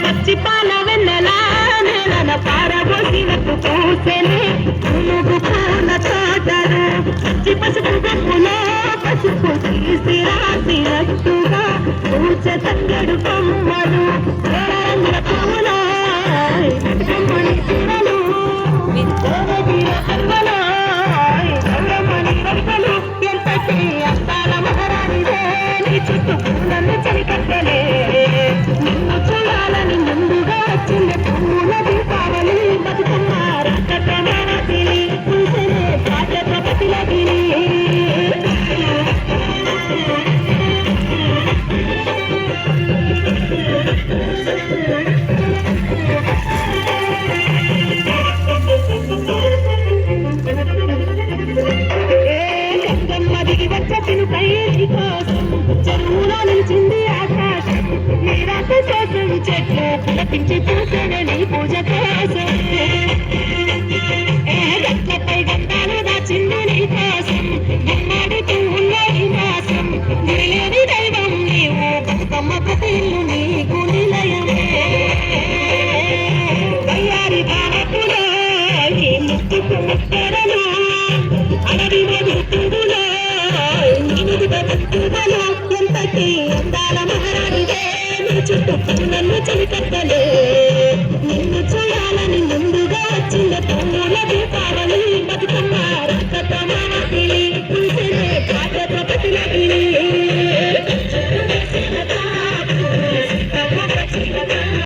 పచ్చిపాల వెన్నెలా నెలన పారబోసినట్టు పూసెనే పులుగు పూల తోటలు పచ్చి పసుపు గొప్పలో పసుపు తీసి రాసినట్టుగా పూచ తంగడు కొమ్మలు రంగుల పూల బతుకమ్మని చూడలు అర్వలో గౌరమ్మని రక్కలు ఎంతటి అందాల మహారాణిదే నీ చుట్టూ పూలను చలికట్టలే నిన్ను చూడాలని ముందుగా వచ్చింది పూల దీపావళి బతుకమ్మ రక్కటమానసిని పూసెనే బాధ్యత పతిలగిరి చెరువులో నిలిచింది ఆకాశం నీరాక కోసం చెట్లు పులపించి చూసేనే నీ పూజ కోసం గట్లపై గంధాలు దాచింది నీ కోసం గుమ్మాడి పువ్వుల్లో ఈ మాసం గురిలేని దైవం నీవు బతుకమ్మ ప్రతి ఇల్లు నీకు నిలయమే వయ్యారి బాలకులో ఈ ముక్కుకు ముక్కరలు అడవి గుర్తులో నిలుగుద